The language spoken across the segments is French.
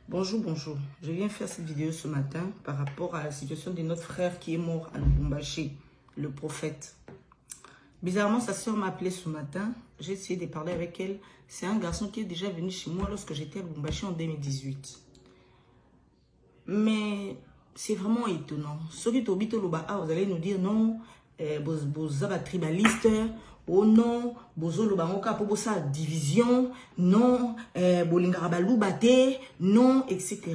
Bonjour, bonjour. Je viens faire cette vidéo ce matin par rapport à la situation de notre frère qui est mort à Lubumbashi, le prophète. Bizarrement, sa soeur m'a appelé ce matin. J'ai essayé de parler avec elle. C'est un garçon qui est déjà venu chez moi lorsque j'étais à Lubumbashi en 2018. Mais c'est vraiment étonnant. Ceux qui t'habitent au Luba, vous allez nous dire non, vous êtes tribaliste. Oh non, bozo lobangoka pour sa division, non, bolingara balubate, non, etc.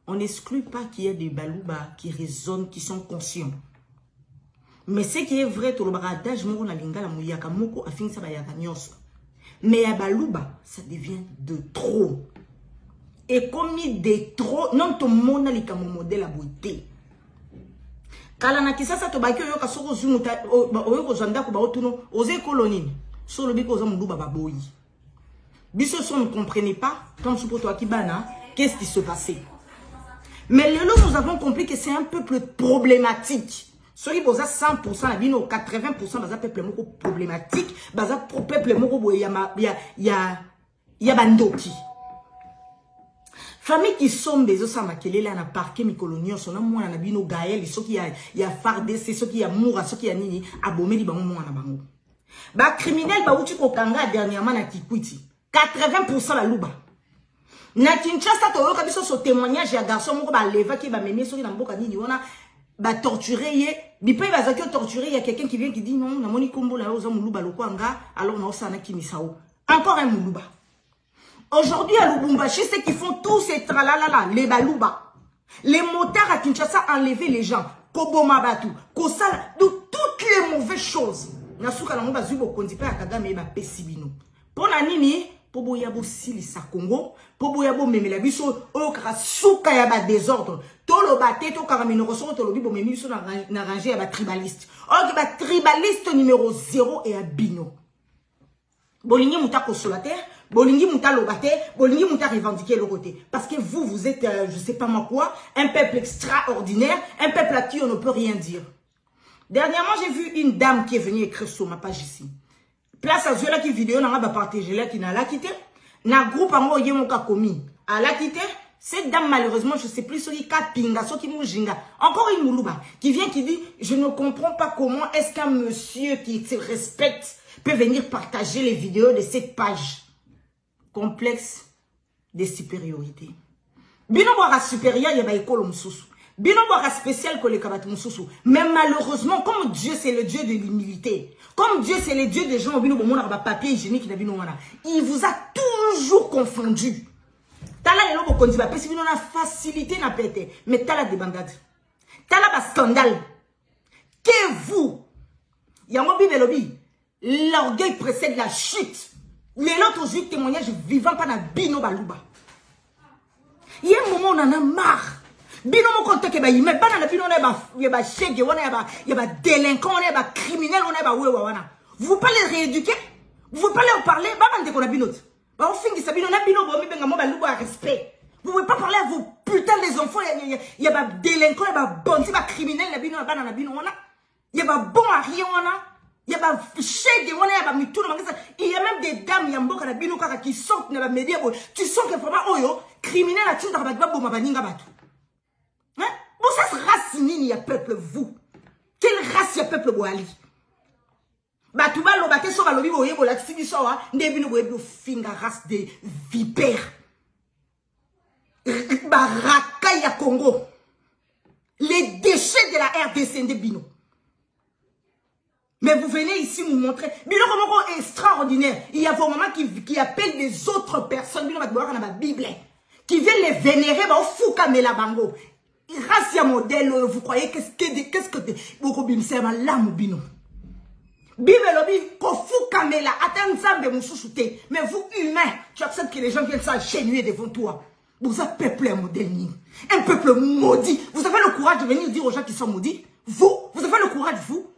On n'exclut pas qu'il y ait des baluba qui résonnent, qui sont conscients. Mais ce qui est vrai, tout le baradage, moko na lingala mouyaka moko afin sa bayaka nyos. Mais à baluba, ça devient de trop. Et comme il de trop, non tout le monde a le modèle à beauté. Kala na kisasa to baki oyo kasoko zumuta oyo kozanda ko ba otuno oze kolonine so lobi ko za mundu baba boyi biso so ne comprenait pas comme pour toi kibana qu'est-ce qui se passait. Mais là nous avons compris que c'est un peuple problématique. Soki boza 100% la bino 80% baza peuple moko problématique, baza peuple moko boye ya bandoki. Famille qui sont des os à maquiller là na parquet mi coloniaux son amour na bino gaël ceux qui a fardé c'est ceux qui a moura ceux qui a nini abomé di bango na bango ba criminel ba uti ko kanga dernièrement na Kikwiti 80% la luba na Kinshasa to yoka biso so témoignage ya garçon moko ba leva qui ba mener ceux qui na mboka nini wana ba torturer ye bipe ba zaki torturer il y a quelqu'un qui vient qui dit non na moni kombo la oza muluba lokwanga alors na osana kimisao encore un muluba. Aujourd'hui à Lubumbashi, c'est qu'ils font tous ces tralalala, les balouba. Les motards à Kinshasa enlever les gens. Koboma batu, kosala, de toutes les mauvaises choses. Nasuka na mba zubo kondipa akagame ba pesibino. Pona nini, pobo yabo silisa Congo, pobo yabo memela biso oyo kaka suka ya ba désordre. Tolo bate to karamino rosoro tolo bibo memiso na ranger ya ba tribaliste. Ok ba tribaliste numéro 0 et à bino. Bolingi muta consolateur, bolingi muta lobate, bolingi muta revendiquer le côté. Parce que vous êtes, je sais pas moi quoi, un peuple extraordinaire, un peuple à qui on ne peut rien dire. Dernièrement, j'ai vu une dame qui est venue écrire sur ma page ici. Place à ceux là qui vidéo n'a pas partagé là qui n'a la quitté. N'a groupe en gros yemoka commis. À la quitté. Cette dame, malheureusement, je sais plus ce qui kapinga, ce qui moujinga. Encore une moulouba qui vient qui dit, je ne comprends pas comment est-ce qu'un monsieur qui se respecte peut venir partager les vidéos de cette page. Complexe de supériorité. Bino boira supérieur, il y a école moussous. Bino boira spécial que les kabat moussous. Mais malheureusement, comme Dieu c'est le Dieu de l'humilité, comme Dieu c'est le Dieu des gens, bino bon on papier hygiénique, il vous a toujours confondu. Tala les lobos kondi ba pesi bino na facilité na pété, mais tala des bandades. Tala ba scandale. Que vous, yango bi belobi. L'orgueil précède la chute. Les autres aujourd'hui témoignages vivant pas dans bino baluba. Il y a un moment on en a marre. Bino mo konte ke ba yime ba na bino na ba chege wana ya ba délinquant wana ya ba criminel wana ya ba wewa wana. Vous pas les rééduquer? Vous pas leur parler ba bande ko na bino. Ba on fingi sa bino na bino bo mi benga mo baluba respect. Vous pouvez pas parler à vos putains des enfants ya ba délinquant ya ba bondi ba criminel na bino ba na bino wana. Ya ba bon à rien wana. Il y a même des dames yamboka na bino kaka qui sortent na ba média bo. Tu sens que vraiment oyo criminel a tinda ba ba boma baninga batu. Hein? Bon ça se race nini ya peuple vous. Quelle race ya peuple boali? Batu ba lo baté so ba lobi boye bo la tisi so wa ndebino boye bo finga race de vipères. Baraka ya Congo. Les déchets de la RDC ndebino. Mais vous venez ici nous montrer. Bino comment extraordinaire. Il y a vos mamans qui appellent les autres personnes. Bino dans la Bible. Qui viennent les vénérer. Bah, fouka me la bango. Racia modèle. Vous croyez qu'est-ce que beaucoup bimse ma lame bino. Bible lobby. Ko fouka me la. Attends ça de mon sous-souté. Mais vous humains. Tu acceptes que les gens viennent s'enchaîner devant toi. Vous êtes peuple modèle. Un peuple maudit. Vous avez le courage de venir dire aux gens qui sont maudits. Vous avez le courage vous.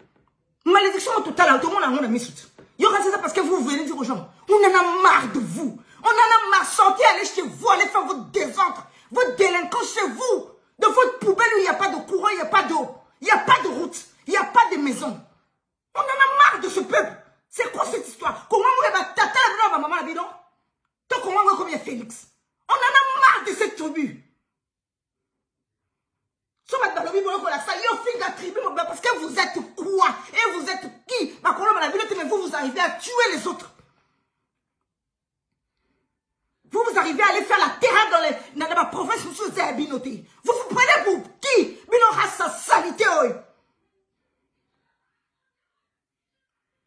Malédiction totale, tout le monde a mis sous. Yo, c'est ça parce que vous venez dire aux gens, on en a marre de vous. On en a marre, sortez, allez chez vous, allez faire votre désordre, votre délinquance chez vous. De votre poubelle où il n'y a pas de courant, il n'y a pas d'eau, il n'y a pas de route, il n'y a pas de maison. On en a marre de ce peuple. C'est quoi cette histoire? Comment vous avez tata la maman la bidon? Tant comment vous comme il y a Félix? On en a marre de cette tribu. Parce que vous êtes quoi? Et vous êtes qui? Mais vous arrivez à tuer les autres. Vous arrivez à aller faire la terre dans la province où vous êtes binoté. Vous vous prenez pour qui? Bino rasa salité.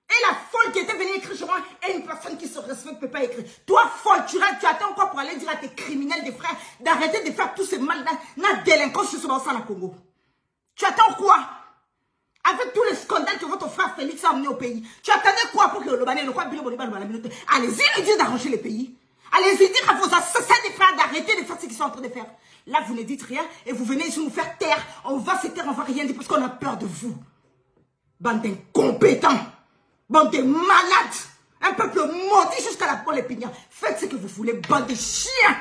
Et la folle qui était venue écrire chez moi, et une personne qui se respecte ne peut pas écrire. Toi, folle, tu attends quoi pour aller dire à tes criminels, des frères, d'arrêter de faire tous ces mal, la délinquance sur ce Congo? Tu attends quoi? Avec tous les scandales que votre frère Félix a amenés au pays, tu attendais quoi pour que le Bané, le quoi, allez-y lui dire d'arranger les pays. Allez-y dire à vos assassins de faire d'arrêter de faire ce qu'ils sont en train de faire. Là, vous ne dites rien et vous venez ici nous faire taire. On va se taire, on va rien dire parce qu'on a peur de vous. Bande d'incompétents. Bande de malades. Un peuple maudit jusqu'à la peau l'épinière. Faites ce que vous voulez, bande de chiens.